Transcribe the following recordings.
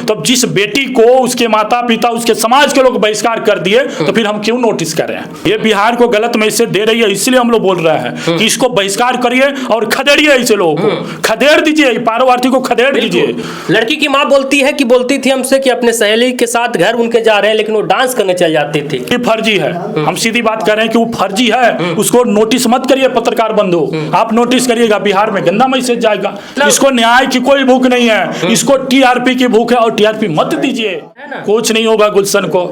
तो जिस बेटी को उसके माता पिता उसके समाज के लोग बहिष्कार कर दिए तो फिर हम क्यों नोटिस करें? ये बिहार को गलत मैसेज दे रही है, इसलिए हम लोग बोल रहे हैं कि इसको बहिष्कार करिए और खदेड़िए, ऐसे लोगों को खदेड़ दीजिए, पारो आरती को खदेड़ दीजिए। लड़की की माँ बोलती थी हमसे कि अपने सहेली के साथ घर उनके जा रहे हैं, लेकिन वो डांस करने चल जाती थी। ये फर्जी है, हम सीधी बात कर रहे हैं कि वो फर्जी है, उसको नोटिस मत करिए पत्रकार बंधु, आप नोटिस करिएगा, बिहार में गंदा मैसेज जाएगा। इसको न्याय की कोई भूख नहीं है, इसको टीआरपी की भूख है और टीआरपी मत दीजिए, कुछ नहीं होगा गुलशन को।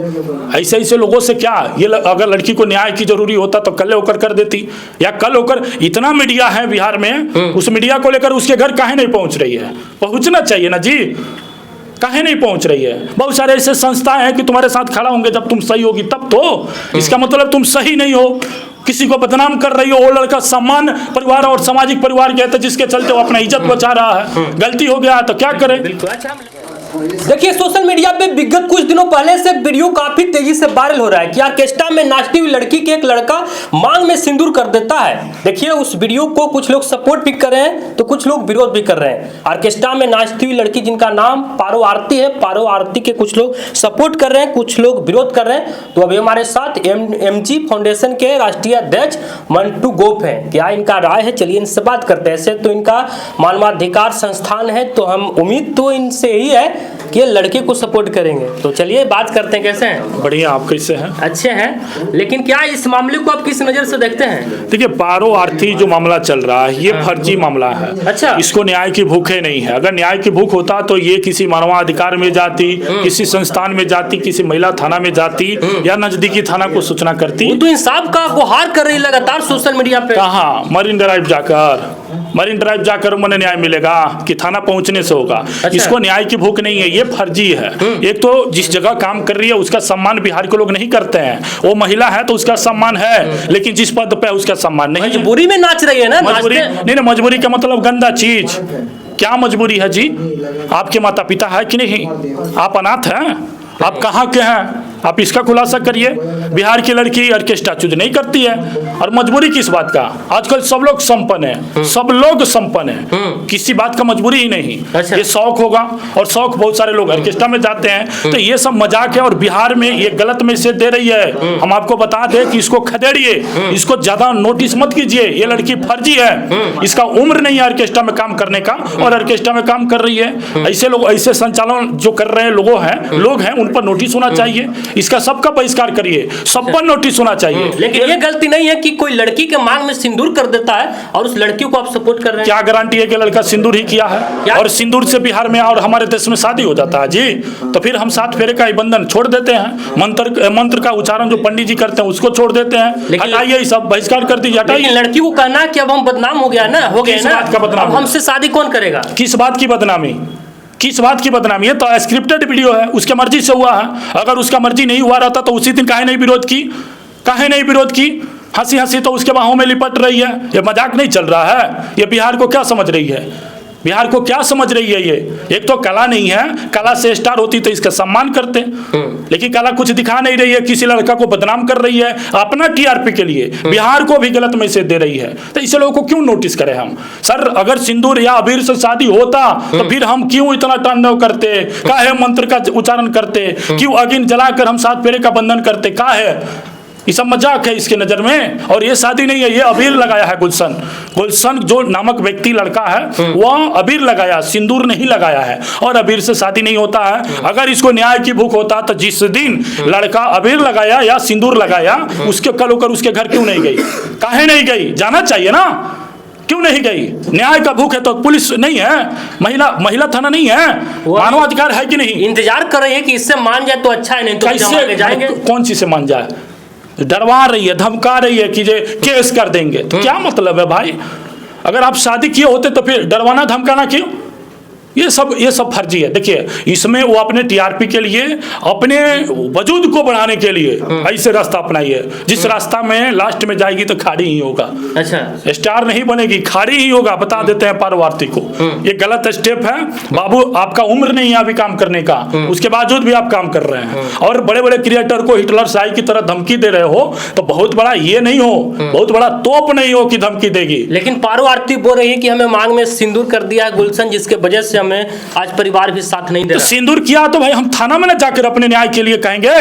ऐसे ऐसे लोगों से क्या, ये अगर लड़की को न्याय की जरूरी होता तो कल होकर कर देती, या कल होकर इतना मीडिया है बिहार में, उस मीडिया को लेकर उसके घर काहे नहीं पहुंच रही है? पहुंचना चाहिए ना जी, काहे नहीं पहुंच रही है? बहुत सारे ऐसे संस्थाएं हैं कि तुम्हारे साथ खड़ा होंगे जब तुम सही होगी तब तो। इसका मतलब तुम सही नहीं हो, किसी को बदनाम कर रही हो। वो लड़का सम्मान परिवार और सामाजिक परिवार के जिसके चलते वो अपना इज्जत बचा रहा है, गलती हो गया तो क्या करे? देखिए सोशल मीडिया पे विगत कुछ दिनों पहले से वीडियो काफी तेजी से वायरल हो रहा है कि ऑर्केस्ट्रा में नाचती हुई लड़की के एक लड़का मांग में सिंदूर कर देता है। देखिए उस वीडियो को कुछ लोग सपोर्ट भी कर रहे हैं तो कुछ लोग विरोध भी कर रहे हैं। ऑर्केस्ट्रा में नाचती हुई लड़की जिनका नाम पारो आरती है, पारो आरती के कुछ लोग सपोर्ट कर रहे हैं, कुछ लोग विरोध कर रहे हैं। तो अभी हमारे साथ एमजी फाउंडेशन के राष्ट्रीय अध्यक्ष मंटू गोप हैं, क्या इनका राय है? चलिए इनसे बात करते हैं। ऐसे तो इनका मानवाधिकार संस्थान है, तो हम उम्मीद तो इनसे यही है कि ये लड़के को सपोर्ट करेंगे। तो चलिए बात करते हैं, कैसे हैं? बढ़िया, आप कैसे हैं? अच्छे हैं, लेकिन क्या इस मामले को आप किस नजर से देखते हैं? देखिए पारो आरती जो मामला चल रहा है ये फर्जी मामला है। अच्छा, इसको न्याय की भूखे नहीं है। अगर न्याय की भूख होता तो ये किसी मानवाधिकार में जाती, किसी संस्थान में जाती, किसी महिला थाना में जाती या नजदीकी थाना को सूचना करती। वो तो इंसाफ का गुहार कर रही लगातार सोशल मीडिया पे। कहाँ? मरीन ड्राइव जाकर उन्हें न्याय मिलेगा कि थाना पहुंचने से होगा? अच्छा। इसको न्याय की भूख नहीं है, ये फर्जी है। एक तो जिस जगह काम कर रही है उसका सम्मान बिहार के लोग नहीं करते हैं। वो महिला है तो उसका सम्मान है, लेकिन जिस पद पे उसका सम्मान नहीं। मजबूरी में नाच रही है ना, मजबूरी नहीं ना, मजबूरी का मतलब गंदा चीज। क्या मजबूरी है जी? आपके माता पिता है कि नहीं? आप अनाथ हैं? आप कहाँ के हैं? आप इसका खुलासा करिए। बिहार की लड़की ऑर्केस्ट्रा चूज नहीं करती है, और मजबूरी किस बात का? आजकल सब लोग संपन्न है, सब लोग संपन्न है, किसी बात का मजबूरी ही नहीं। अच्छा। ये शौक होगा, और शौक बहुत सारे लोग ऑर्केस्ट्रा में जाते हैं, तो ये सब मजाक है। और बिहार में ये गलत मैसेज दे रही है। हम आपको बता दें कि इसको खदेड़िए, इसको ज्यादा नोटिस मत कीजिए। ये लड़की फर्जी है, इसका उम्र नहीं है ऑर्केस्ट्रा में काम करने का, और ऑर्केस्ट्रा में काम कर रही है। ऐसे लोग, ऐसे संचालन जो कर रहे हैं लोग हैं उन पर नोटिस होना चाहिए। इसका सबका बहिष्कार करिए, सब पर नोटिस होना चाहिए। लेकिन ये गलती नहीं है कि कोई लड़की के मांग में सिंदूर कर देता है और उस लड़की को आप सपोर्ट कर रहे हैं। क्या गारंटी है कि लड़का सिंदूर ही किया है? और सिंदूर से बिहार में और हमारे देश में शादी हो जाता है जी? तो फिर हम 7 फेरे का बंधन छोड़ देते हैं। मंत्र का उच्चारण जो पंडित जी करते हैं उसको छोड़ देते हैं। हटाइए, सब बहिष्कार कर दीजिए, हटाइए। लड़की को कहना कि अब हम बदनाम हो गया ना, हो गया ना, बात का बदनाम? हमसे शादी कौन करेगा? किस बात की बदनामी? किस बात की बदनामी? है तो स्क्रिप्टेड वीडियो है, उसके मर्जी से हुआ है। अगर उसका मर्जी नहीं हुआ रहता तो उसी दिन काहे नहीं विरोध की? काहे नहीं विरोध की? हंसी हंसी तो उसके बाहों में लिपट रही है। ये मजाक नहीं चल रहा है? ये बिहार को क्या समझ रही है? बिहार को क्या समझ रही है ये? एक तो कला नहीं है, कला से स्टार होती तो इसका सम्मान करते, लेकिन कला कुछ दिखा नहीं रही है, किसी लड़का को बदनाम कर रही है अपना टीआरपी के लिए, बिहार को भी गलत मैसेज दे रही है। तो इसे लोगों को क्यों नोटिस करें हम? सर अगर सिंदूर या अबीर से शादी होता तो फिर हम क्यों इतना तांडव करते? काहे मंत्र का उच्चारण करते? क्यों अग्नि जलाकर हम 7 फेरे का बंधन करते? काहे? ये सब मजाक है इसके नजर में, और ये शादी नहीं है। ये अबीर लगाया है गुलशन जो नामक व्यक्ति लड़का है, वह अबीर लगाया, सिंदूर नहीं लगाया है, और अबीर से शादी नहीं होता है। अगर इसको न्याय की भूख होता तो जिस दिन लड़का अबीर लगाया या सिंदूर लगाया उसके कल होकर उसके घर क्यों नहीं गई? काहे नहीं गई? जाना चाहिए ना, क्यों नहीं गई? न्याय का भूख है तो पुलिस नहीं है, महिला थाना नहीं है, मानवाधिकार है कि नहीं? इंतजार कर रही है कि इससे मान जाए तो अच्छा है, नहीं तो कैसे जाएंगे। कौन सी से मान जाए? डरवा रही है, धमका रही है कि केस कर देंगे। तो क्या मतलब है भाई? अगर आप शादी किए होते तो फिर डरवाना धमकाना क्यों? ये सब फर्जी है। देखिए इसमें वो अपने टीआरपी के लिए, अपने वजूद को बढ़ाने के लिए ऐसे रास्ता अपनाई है, जिस रास्ता में लास्ट में जाएगी तो खाड़ी ही होगा। अच्छा, स्टार नहीं बनेगी, खाड़ी ही होगा, बता देते हैं पारवार्थी को। ये गलत स्टेप है बाबू। आपका उम्र नहीं है अभी काम करने का, उसके बावजूद भी आप काम कर रहे हैं, और बड़े बड़े क्रिएटर को हिटलर शाही की तरह धमकी दे रहे हो, तो बहुत बड़ा ये नहीं हो, बहुत बड़ा तोप नहीं हो कि धमकी देगी। लेकिन पारो आरती बोल रही है कि हमें मांग में सिंदूर कर दिया है गुलशन, जिसके वजह से हमें आज परिवार भी साथ नहीं दे तो रहा। सिंदूर किया तो भाई हम थाना में ना जाकर अपने न्याय के लिए कहेंगे,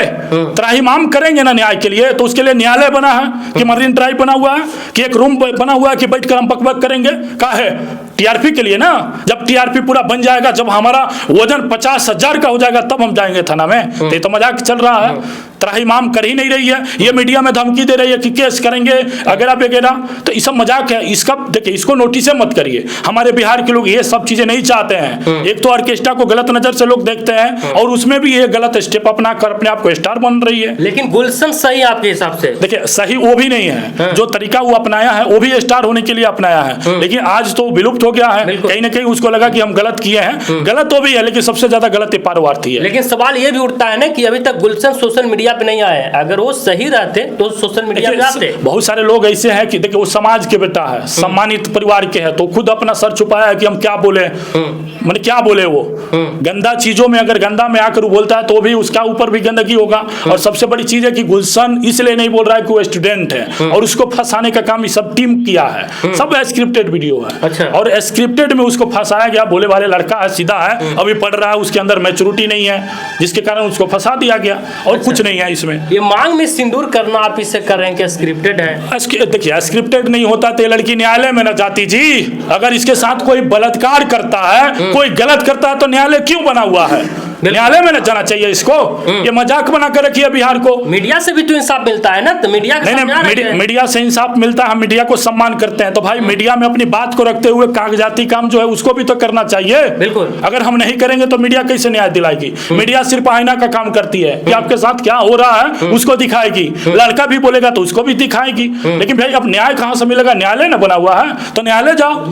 त्राहिमाम करेंगे ना न्याय के लिए, तो उसके लिए न्यायालय बना है कि मरीन ड्राइव बना हुआ है कि एक रूम बना हुआ है कि बैठकर हम बकबक करेंगे, का है टीआरपी के लिए ना। जब टीआरपी पूरा बन जाएगा, जब हमारा वजन 50,000 का हो जाएगा, तब हम जाएंगे थाना में। तो ये तो मजाक चल रहा है, त्राहिमाम कर ही नहीं रही है, ये मीडिया में धमकी दे रही है कि केस करेंगे वगैरह वगैरह, तो ये सब मजाक है। इसका देखिए, इसको नोटिस मत करिए। हमारे बिहार के लोग ये सब चीजें नहीं चाहते हैं। एक तो ऑर्केस्ट्रा को गलत नजर से लोग देखते हैं, और उसमें भी ये गलत स्टेप अपना कर अपने आप को स्टार बन रही है। लेकिन गुलशन सही आपके हिसाब से? देखिए, सही वो भी नहीं है, जो तरीका वो अपनाया है वो भी स्टार होने के लिए अपनाया है, लेकिन आज तो विलुप्त हो गया है। कहीं ना कहीं उसको लगा कि हम गलत किए हैं, गलत तो भी है, लेकिन सबसे ज्यादा गलत पारवार्थी है। लेकिन सवाल ये भी उठता है ना कि अभी तक गुलशन सोशल मीडिया पे नहीं आए, अगर वो सही रहते तो सोशल मीडिया पे आते। बहुत सारे लोग ऐसे हैं कि देखिए, वो समाज के बेटा है, सम्मानित परिवार के है, तो खुद अपना सर छुपाया है कि हम क्या बोले, मैंने क्या बोले। वो गंदा चीजों में अगर गंदा में आकर बोलता है तो भी उसका ऊपर भी गंदगी होगा। और सबसे बड़ी चीज है कि गुलशन इसलिए नहीं बोल रहा है कि वो स्टूडेंट है, और उसको फंसाने का काम सब टीम किया है, सब स्क्रिप्टेड वीडियो है। अच्छा। और स्क्रिप्टेड में उसको फंसाया गया, भोले वाले लड़का है, सीधा है, अभी पढ़ रहा है, उसके अंदर मैच्योरिटी नहीं है, जिसके कारण उसको फंसा दिया गया, और कुछ नहीं है इसमें। ये मांग में सिंदूर करना आप इससे कर रहे हैं क्या स्क्रिप्टेड है? देखिए, स्क्रिप्टेड नहीं होता तो ये लड़की न्यायालय में न जाती जी। अगर इसके साथ कोई बलात्कार करता है, कोई गलत करता है, तो न्यायालय क्यों बना हुआ है? न्यायालय में न जाना चाहिए इसको। ये मजाक बना कर रखिए बिहार को। मीडिया से भी तो इंसाफ मिलता है ना, तो मीडिया नहीं, मीडिया से इंसाफ मिलता है, हम मीडिया को सम्मान करते हैं, तो भाई मीडिया में अपनी बात को रखते हुए कागजाती काम जो है उसको भी तो करना चाहिए। बिल्कुल। अगर हम नहीं करेंगे तो मीडिया कैसे न्याय दिलाएगी? मीडिया सिर्फ आईना का काम करती है कि आपके साथ क्या हो रहा है उसको दिखाएगी, लड़का भी बोलेगा तो उसको भी दिखाएगी, लेकिन भाई अब न्याय कहाँ से मिलेगा? न्यायालय न बना हुआ है, तो न्यायालय जाओ।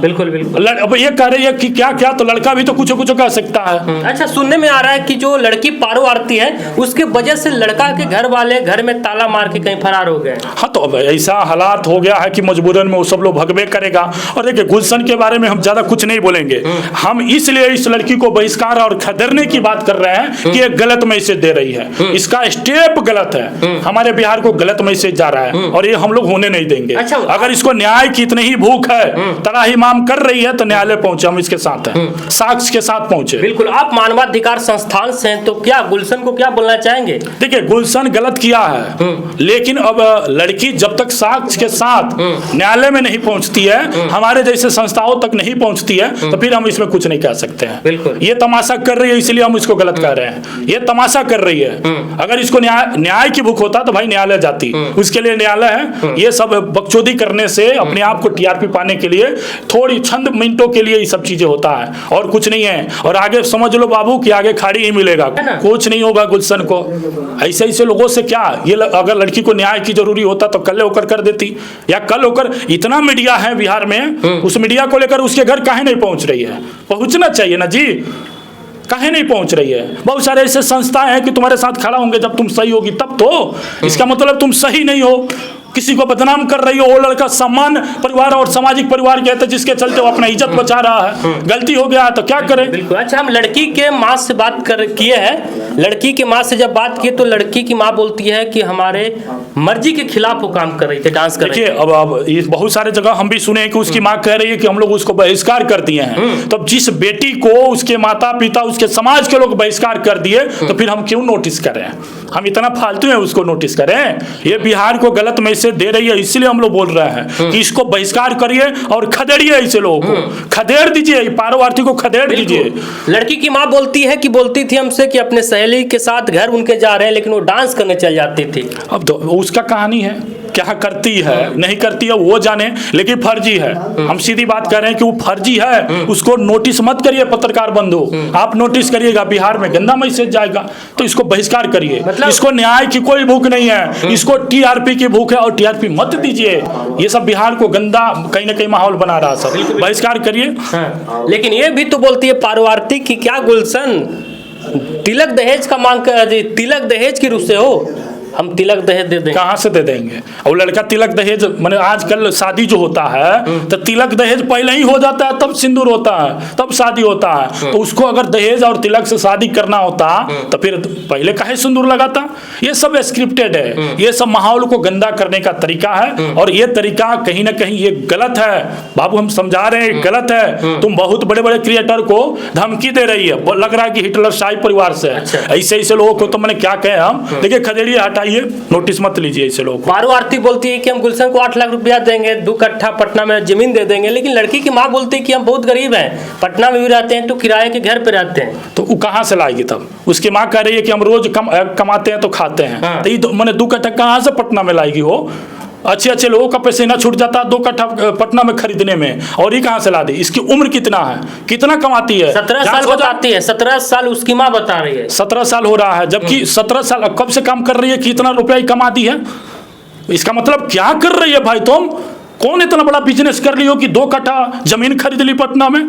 बिल्कुल बिल्कुल। अब ये कह रही है कि क्या क्या, तो लड़का भी तो कुछ कुछ कह सकता है। अच्छा, सुनने में आ रहा है कि जो लड़की पारो आरती है उसके वजह से लड़का के घर वाले घर में ताला मार के कहीं फरार हो गए। हाँ, तो अब ऐसा हालात हो गया है कि मजबूरन में वो सब लोग भगवे करेगा। और देखिए, गुलशन के बारे में हम ज्यादा कुछ नहीं बोलेंगे, हम इसलिए इस लड़की को बहिष्कार और खदेड़ने की बात कर रहे हैं कि एक गलत मैसेज दे रही है, इसका स्टेप गलत है, हमारे बिहार को गलत मैसेज जा रहा है, और ये हम लोग होने नहीं देंगे। अच्छा, अगर इसको न्याय की इतनी ही भूख है, त्राहिमाम कर रही है, तो न्यायालय पहुंचे, हम इसके साथ हैं, साक्ष्य के साथ पहुंचे। बिल्कुल। आप मानवाधिकार संस्थान से हैं, तो क्या गुलशन को क्या बोलना चाहेंगे? देखिए, गुलशन गलत किया है, लेकिन अब लड़की जब तक साक्ष्य के साथ न्यायालय में नहीं पहुंचती है, हमारे जैसे संस्थाओं तक नहीं पहुंचती है, तो फिर हम इसमें कुछ नहीं कह सकते हैं। बिल्कुल। ये तमाशा कर रही है, इसलिए हम इसको गलत कह रहे हैं। ये तमाशा कर रही है। अगर इसको न्याय की भूख होता तो भाई न्यायालय जाती, उसके लिए न्यायालय है। ये सब बकचोदी करने से अपने आप को टीआरपी पाने के लिए थोड़ी चंद मिनटों के लिए ये सब चीजें होता है, और कुछ नहीं है। और आगे समझ लो बाबू कि आगे खाड़ी ही मिलेगा, कुछ नहीं होगा गुलशन को। ऐसे ऐसे लोगों से क्या, ये अगर लड़की को न्याय की जरूरी होता तो कल होकर कर देती, या कल होकर। इतना मीडिया है बिहार में, उस मीडिया को लेकर उसके घर काहे नहीं पहुंच रही है? पहुंचना चाहिए ना जी, काहे नहीं पहुंच रही है? बहुत सारे ऐसे संस्थाएं हैं कि तुम्हारे साथ खड़ा होंगे जब तुम सही होगी तब तो। इसका मतलब तुम सही नहीं हो, किसी को बदनाम कर रही हो। वो लड़का सम्मान परिवार और सामाजिक परिवार के, जिसके चलते वो अपना इज्जत बचा रहा है, गलती हो गया है तो क्या करें? बिल्कुल। अच्छा, हम लड़की के माँ से बात किए हैं, लड़की के माँ से जब बात किए तो लड़की की माँ बोलती है कि हमारे मर्जी के खिलाफ वो काम कर रही थी, डांस कर रही थी। अब ये बहुत सारे जगह हम भी सुने कि उसकी माँ कह रही है कि हम लोग उसको बहिष्कार कर दिए हैं। तो जिस बेटी को उसके माता पिता उसके समाज के लोग बहिष्कार कर दिए, तो फिर हम क्यों नोटिस करें? हम इतना फालतू है उसको नोटिस करें? ये बिहार को गलत मैसेज दे रही है, इसलिए हम लोग बोल रहे हैं कि इसको बहिष्कार करिए और खदेड़िए, ऐसे लोगों को खदेड़ दीजिए, पारोवार्थी को खदेड़ दीजिए। लड़की की माँ बोलती थी हमसे कि अपने सहेली के साथ घर उनके जा रहे हैं, लेकिन वो डांस करने चल जाती थी। अब तो उसका कहानी है, क्या करती है नहीं करती है वो जाने, लेकिन फर्जी है। हम सीधी बात कर रहे हैं कि वो फर्जी है, उसको नोटिस मत करिए पत्रकार बंधु, आप नोटिस करिएगा बिहार में गंदा मैसेज जाएगा, तो इसको बहिष्कार करिए। मतलब इसको न्याय की कोई भूख नहीं है, इसको टीआरपी की भूख है, और टीआरपी मत दीजिए। ये सब बिहार को गंदा कहीं ना कहीं माहौल बना रहा, सब बहिष्कार करिए। लेकिन ये भी तो बोलती है पारोवार्थी की क्या गुलशन तिलक दहेज का मांग कर, तिलक दहेज की रूप से हो, हम तिलक दहेज दे देंगे। कहाँ से दे देंगे? और लड़का तिलक दहेज माने आजकल शादी जो होता है तो तिलक दहेज पहले ही हो जाता है, तब सिंदूर होता है, तब शादी होता है। तो उसको अगर दहेज और तिलक से शादी करना होता तो फिर पहले काहे सिंदूर लगाता? ये सब स्क्रिप्टेड है, ये सब माहौल को गंदा करने का तरीका है और ये तरीका कहीं ना कहीं ये गलत है। बाबू हम समझा रहे हैं गलत है। तुम बहुत बड़े बड़े क्रिएटर को धमकी दे रही है, लग रहा है कि हिटलर शाही परिवार से है। ऐसे ऐसे लोगों को तो मैंने क्या कहे हम, देखिए खदेड़िए हटाइए, नोटिस मत लीजिए ऐसे लोग। पारू आरती बोलती है कि हम गुलशन को 8 लाख रुपया देंगे, 2 कट्ठा पटना में जमीन दे देंगे, लेकिन लड़की की माँ बोलती है कि हम बहुत गरीब हैं, पटना में भी रहते हैं तो किराए के घर पे रहते हैं। तो वो कहाँ से लाएगी? तब उसकी माँ कह रही है कि हम रोज कमाते हैं तो खाते हैं, तो ये मैंने 2 कट्ठा कहाँ से पटना में लाएगी? वो अच्छे अच्छे लोगों का पसीना छूट जाता है 2 कट्ठा पटना में खरीदने में, और ये कहाँ से ला दी? इसकी उम्र कितना है, कितना कमाती है? 17 साल बताती है, 17 साल उसकी माँ बता रही है। 17 साल हो रहा है, जबकि 17 साल कब से काम कर रही है, कितना रुपया कमा दी है? इसका मतलब क्या कर रही है भाई तुम? कौन इतना बड़ा बिजनेस कर ली हो कि 2 कट्ठा जमीन खरीद ली पटना में?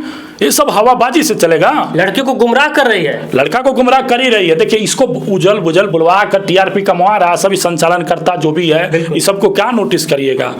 ये सब हवाबाजी से चलेगा? लड़के को गुमराह कर रही है, लड़का को गुमराह कर ही रही है। देखिए इसको उजल बुझल बुलवा कर टीआरपी कमवा रहा, सभी संचालन करता जो भी है, इस सबको क्या नोटिस करिएगा।